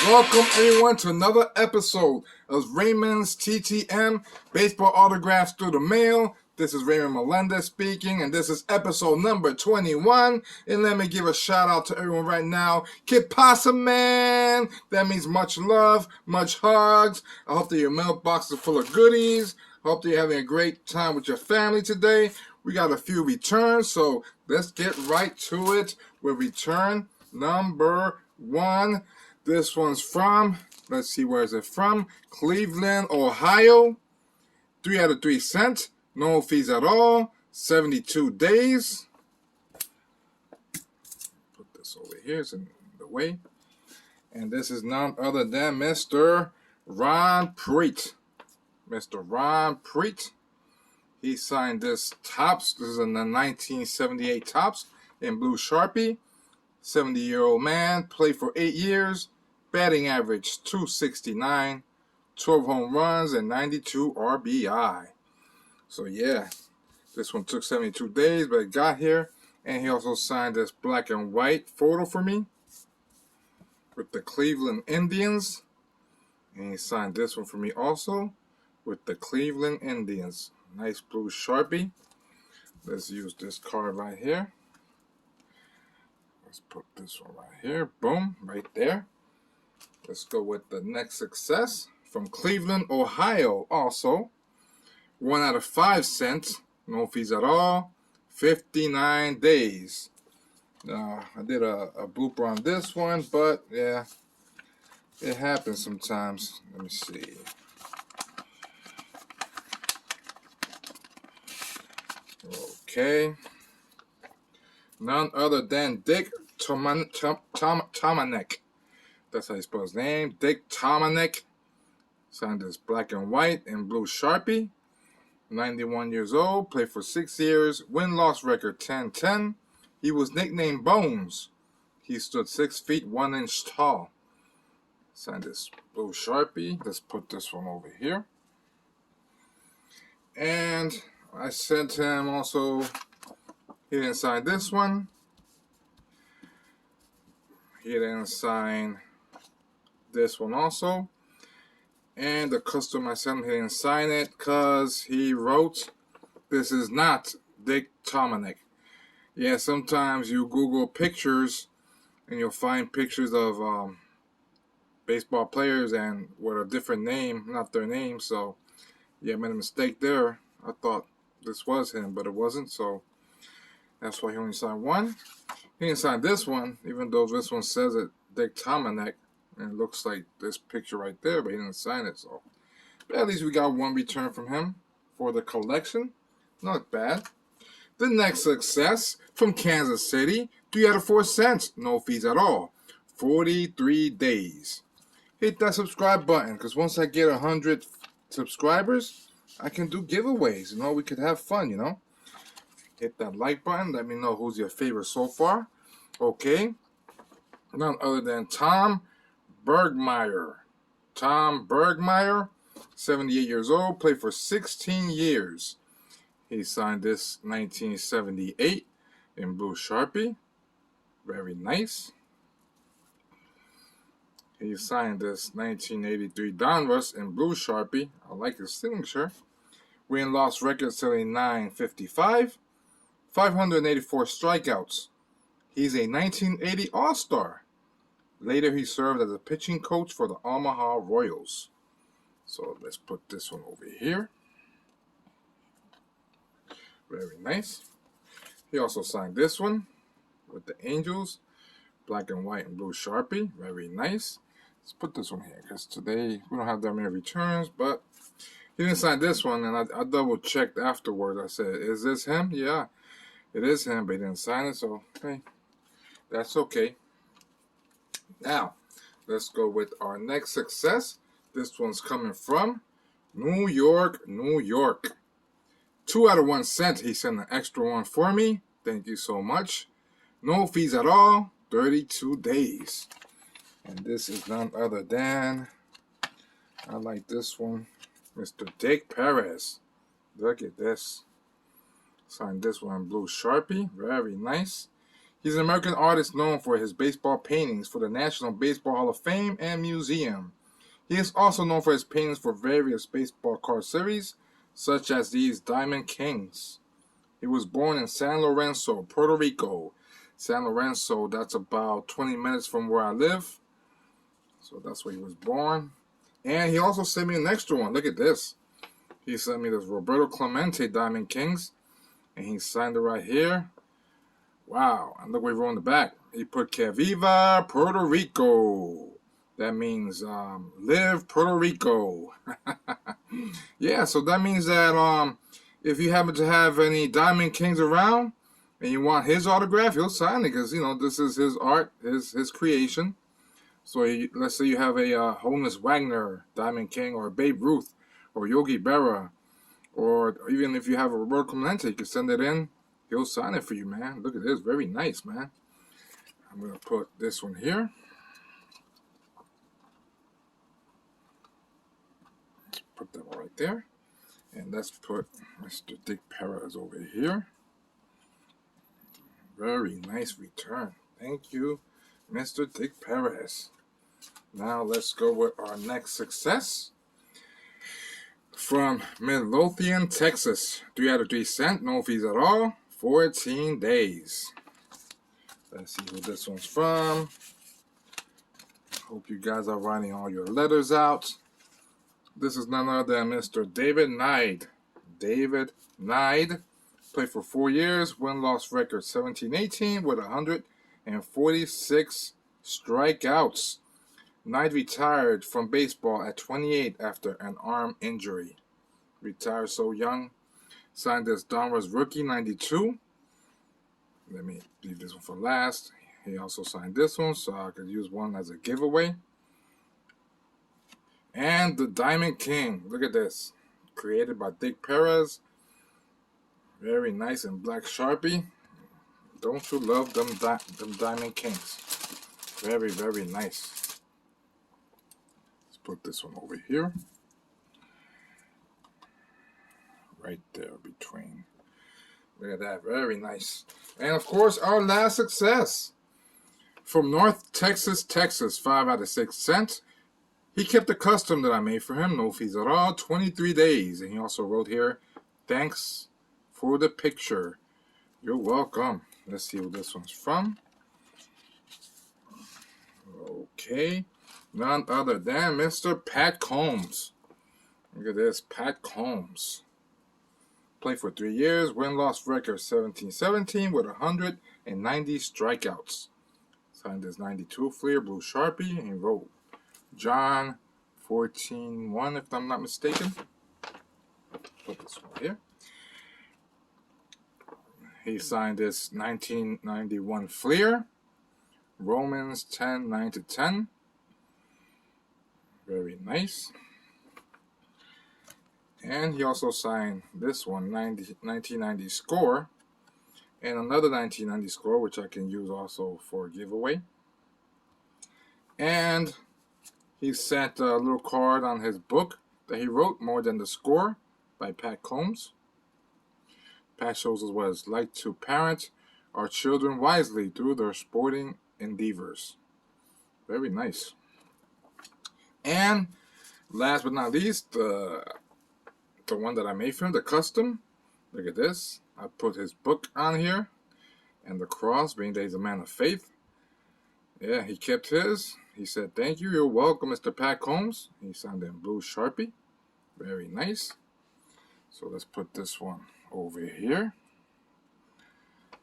Welcome everyone to another episode of Reymond's TTM Baseball Autographs Through the Mail. This is Reymond Melendez speaking, and this is episode number 21. And let me give a shout out to everyone right now. Que pasa, man? That means much love, much hugs. I hope that your mailbox is full of goodies. I hope that you're having a great time with your family today. We got a few returns, so let's get right to it with return number 1. This one's from, let's see, where is it from? Cleveland, Ohio. 3 out of 3 cents. No fees at all. 72 days. Put this over here. It's in the way. And this is none other than Mr. Ron Preet. Mr. Ron Preet. He signed this Topps. This is in the 1978 Topps in blue Sharpie. 70-year-old man, played for 8 years, batting average 269, 12 home runs, and 92 RBI. So yeah, this one took 72 days, but it got here. And he also signed this black and white photo for me with the Cleveland Indians. And he signed this one for me also with the Cleveland Indians. Nice blue Sharpie. Let's use this card right here. Let's put this one right here. Boom, right there. Let's go with the next success from Cleveland, Ohio. Also, 1 out of 5 cents. No fees at all. 59 days. I did a blooper on this one, but yeah, it happens sometimes. Let me see. Okay. None other than Dick Tomanek. That's how you spell his name. Dick Tomanek. Signed this black and white and blue Sharpie. 91 years old. Played for 6 years. Win-loss record 10-10. He was nicknamed Bones. He stood 6 feet 1 inch tall. Signed this blue Sharpie. Let's put this one over here. And I sent him also. He didn't sign this one. He didn't sign this one also. And the customer I sent him, he didn't sign it because he wrote, "This is not Dick Tomanek." Yeah, sometimes you Google pictures and you'll find pictures of baseball players and with a different name, not their name. So, yeah, I made a mistake there. I thought this was him, but it wasn't. So, that's why he only signed one. He didn't sign this one, even though this one says it, Dick Tomanek, and it looks like this picture right there, but he didn't sign it. So, but at least we got one return from him for the collection. Not bad. The next success from Kansas City, 3 out of 4 cents, no fees at all, 43 days. Hit that subscribe button, because once I get 100 subscribers, I can do giveaways. We could have fun. Hit that like button. Let me know who's your favorite so far. Okay. None other than Tom Bergmeyer. Tom Bergmeyer, 78 years old, played for 16 years. He signed this 1978 in blue Sharpie. Very nice. He signed this 1983 Donruss in blue Sharpie. I like his signature. Win-loss record 79.55. 584 strikeouts. He's a 1980 All-Star. Later, he served as a pitching coach for the Omaha Royals. So let's put this one over here. Very nice. He also signed this one with the Angels. Black and white and blue Sharpie. Very nice. Let's put this one here because today we don't have that many returns, but he didn't sign this one, and I double-checked afterwards. I said, is this him? Yeah. It is him, but he didn't sign it, so, hey, that's okay. Now, let's go with our next success. This one's coming from New York, New York. 2 out of 1 cent. He sent an extra one for me. Thank you so much. No fees at all. 32 days. And this is none other than, I like this one, Mr. Dick Perez. Look at this. Signed this one in blue Sharpie. Very nice. He's an American artist known for his baseball paintings for the National Baseball Hall of Fame and Museum. He is also known for his paintings for various baseball card series, such as these Diamond Kings. He was born in San Lorenzo, Puerto Rico. San Lorenzo, that's about 20 minutes from where I live. So that's where he was born. And he also sent me an extra one. Look at this. He sent me this Roberto Clemente Diamond Kings. And he signed it right here. Wow. And look what he wrote on the back. He put Que Viva Puerto Rico. That means live Puerto Rico. Yeah, so that means that if you happen to have any Diamond Kings around and you want his autograph, he'll sign it because, you know, this is his art, his creation. So let's say you have a Honus Wagner Diamond King or Babe Ruth or Yogi Berra, or even if you have a Roberto Clemente, you can send it in. He'll sign it for you, man. Look at this. Very nice, man. I'm going to put this one here. Let's put that one right there. And let's put Mr. Dick Perez over here. Very nice return. Thank you, Mr. Dick Perez. Now let's go with our next success. From Midlothian, Texas. 3 out of 3 cents. No fees at all. 14 days. Let's see who this one's from. Hope you guys are writing all your letters out. This is none other than Mr. David Nide. David Nide played for 4 years. Win-loss record 17-18 with 146 strikeouts. Nide retired from baseball at 28 after an arm injury. Retired so young. Signed as Donruss rookie 92. Let me leave this one for last. He also signed this one, so I could use one as a giveaway. And the Diamond King. Look at this. Created by Dick Perez. Very nice in black Sharpie. Don't you love them Diamond Kings? Very, very nice. Let's put this one over here. Right there between. Look at that. Very nice. And of course, our last success. From North Texas, 5 out of 6 cents. He kept the custom that I made for him. No fees at all. 23 days. And he also wrote here, thanks for the picture. You're welcome. Let's see who this one's from. Okay. None other than Mr. Pat Combs. Look at this. Pat Combs. Played for 3 years. Win-loss record 17-17 with 190 strikeouts. Signed his 92 Fleer Blue Sharpie. And he wrote John 14-1, if I'm not mistaken. Put this one here. He signed this 1991 Fleer. Romans 10-9-10. Very nice. And he also signed this one, 1990 Score. And another 1990 Score, which I can use also for a giveaway. And he sent a little card on his book that he wrote, More Than the Score, by Pat Combs. Pat shows us what it's like to parent our children wisely through their sporting endeavors. Very nice. And last but not least, the one that I made for him, the custom. Look at this. I put his book on here and the cross, being that he's a man of faith. Yeah, he kept his. He said, thank you. You're welcome, Mr. Pat Combs. He signed in blue Sharpie. Very nice. So let's put this one over here.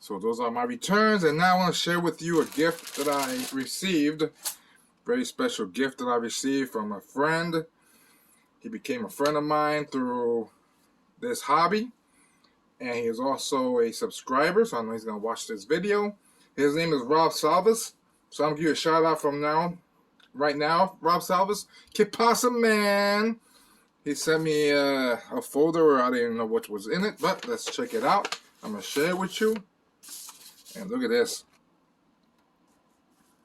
So those are my returns. And now I want to share with you a gift that I received. Very special gift that I received from a friend. He became a friend of mine through this hobby. And he is also a subscriber, so I know he's going to watch this video. His name is Rob Salvas. So I'm going to give you a shout out from right now, Rob Salvas. Que pasa, man? He sent me a folder. I didn't know what was in it, but let's check it out. I'm going to share it with you. And look at this.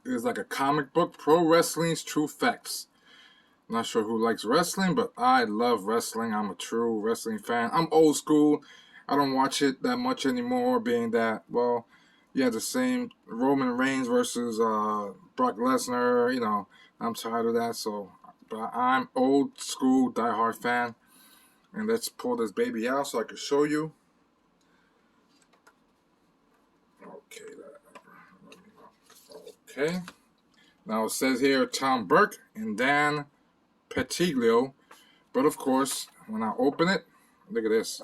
It is like a comic book, Pro Wrestling's True Facts. I'm not sure who likes wrestling, but I love wrestling. I'm a true wrestling fan. I'm old school. I don't watch it that much anymore, being that, well, Yeah, the same Roman Reigns versus Brock Lesnar. You know, I'm tired of that. So, but I'm old school diehard fan, and let's pull this baby out so I can show you. Okay, okay. Now it says here Tom Burke and Dan Petiglio, but of course, when I open it, look at this.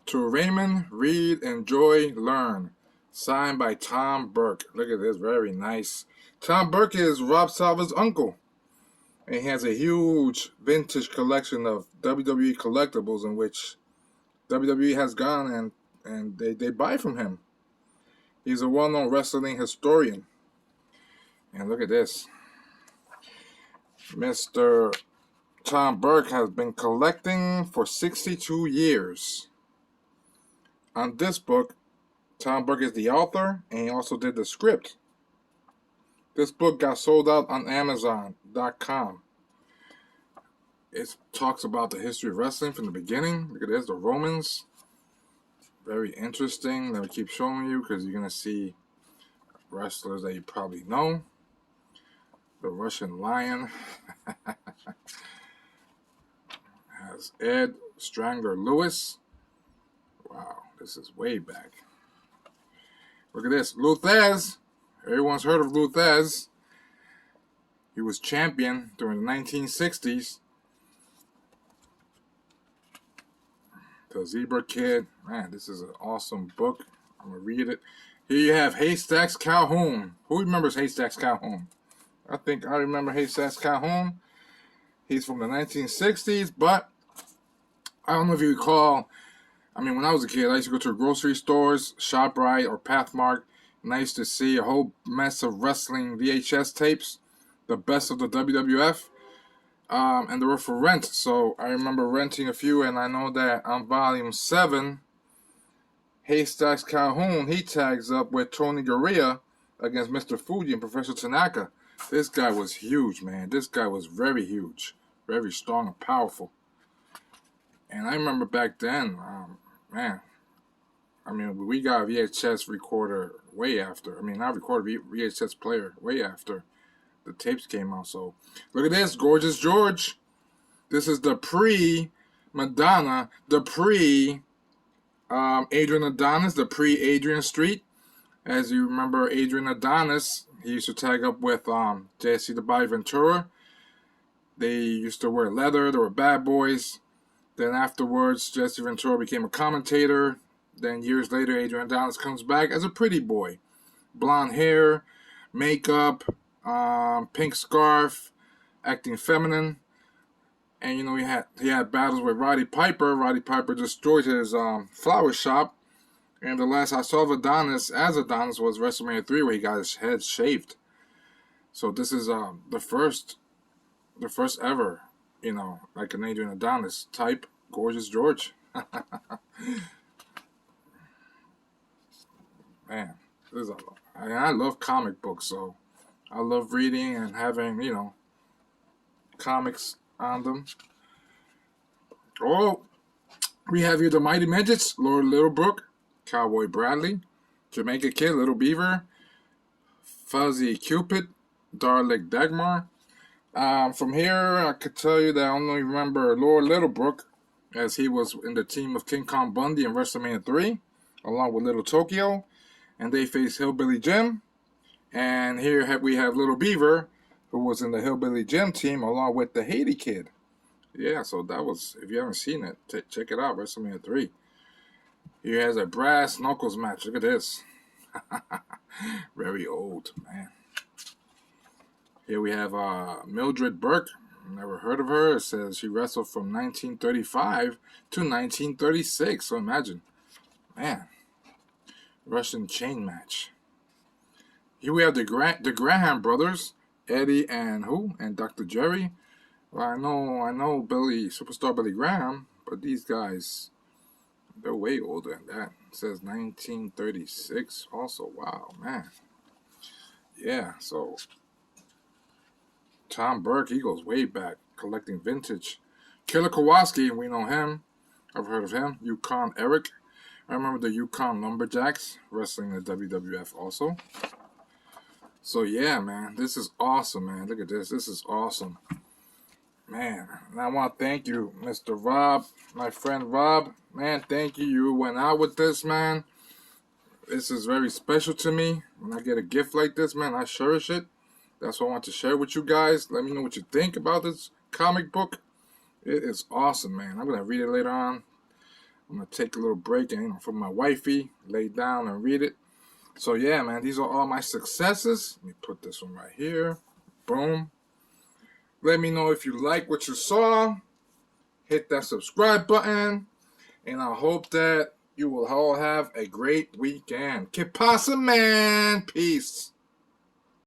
To Reymond, read, enjoy, learn. Signed by Tom Burke. Look at this, very nice. Tom Burke is Rob Salva's uncle. And he has a huge vintage collection of WWE collectibles in which WWE has gone and they buy from him. He's a well-known wrestling historian. And look at this. Mr. Tom Burke has been collecting for 62 years. On this book, Tom Burke is the author, and he also did the script. This book got sold out on Amazon.com. It talks about the history of wrestling from the beginning. Look at this, the Romans. Very interesting. Let me keep showing you because you're going to see wrestlers that you probably know. The Russian Lion has Ed Strangler Lewis. Wow, this is way back. Look at this, Luthez. Everyone's heard of Luthez. He was champion during the 1960s. The Zebra Kid. Man, this is an awesome book. I'm going to read it. Here you have Haystacks Calhoun. Who remembers Haystacks Calhoun? I think I remember Haystacks Calhoun. He's from the 1960s, but I don't know if you recall. I mean, when I was a kid, I used to go to grocery stores, ShopRite or Pathmark, and I used to see a whole mess of wrestling VHS tapes, the best of the WWF, and they were for rent. So I remember renting a few, and I know that on volume 7, Haystacks Calhoun, he tags up with Tony Garea against Mr. Fuji and Professor Tanaka. This guy was huge, man. This guy was very huge, very strong and powerful. And I remember back then, man, I mean, we got a VHS recorder way after. I mean, not recorder, VHS player way after the tapes came out. So look at this, Gorgeous George. This is the pre-Madonna, the pre-Adrian Adonis, the pre-Adrian Street. As you remember, Adrian Adonis, he used to tag up with Jesse the Body Ventura. They used to wear leather. They were bad boys. Then afterwards, Jesse Ventura became a commentator. Then years later, Adrian Adonis comes back as a pretty boy. Blonde hair, makeup, pink scarf, acting feminine. And, you know, he had battles with Roddy Piper. Roddy Piper destroyed his flower shop. And the last I saw of Adonis as Adonis was WrestleMania 3, where he got his head shaved. So this is the first ever, you know, like an Adrian Adonis type, Gorgeous George. Man, I love comic books, so I love reading and having, you know, comics on them. Oh, we have here the Mighty Midgets, Lord Littlebrook, Cowboy Bradley, Jamaica Kid, Little Beaver, Fuzzy Cupid, Darlick Dagmar. From here, I could tell you that I only remember Lord Littlebrook, as he was in the team of King Kong Bundy in WrestleMania 3, along with Little Tokyo, and they faced Hillbilly Jim. And here we have Little Beaver, who was in the Hillbilly Jim team, along with the Haiti Kid. Yeah, so that was, if you haven't seen it, check it out, WrestleMania 3. Here has a brass knuckles match. Look at this. Very old, man. Here we have Mildred Burke. Never heard of her. It says she wrestled from 1935 to 1936. So imagine. Man. Russian chain match. Here we have the Graham brothers. Eddie and who? And Dr. Jerry. Well, I know Superstar Billy Graham. But these guys, they're way older than that. It says 1936 also. Wow, man. Yeah, so Tom Burke, he goes way back, collecting vintage. Killer Kowalski, we know him. I've heard of him. Yukon Eric. I remember the Yukon Lumberjacks wrestling the WWF also. So yeah, man, this is awesome, man. Look at this. This is awesome. Man, and I want to thank you, Mr. Rob, my friend Rob. Man, thank you. You went out with this, man. This is very special to me. When I get a gift like this, man, I cherish it. That's what I want to share with you guys. Let me know what you think about this comic book. It is awesome, man. I'm going to read it later on. I'm going to take a little break and, for my wifey, lay down and read it. So, yeah, man, these are all my successes. Let me put this one right here. Boom. Let me know if you like what you saw. Hit that subscribe button. And I hope that you will all have a great weekend. Que pasa, man? Peace.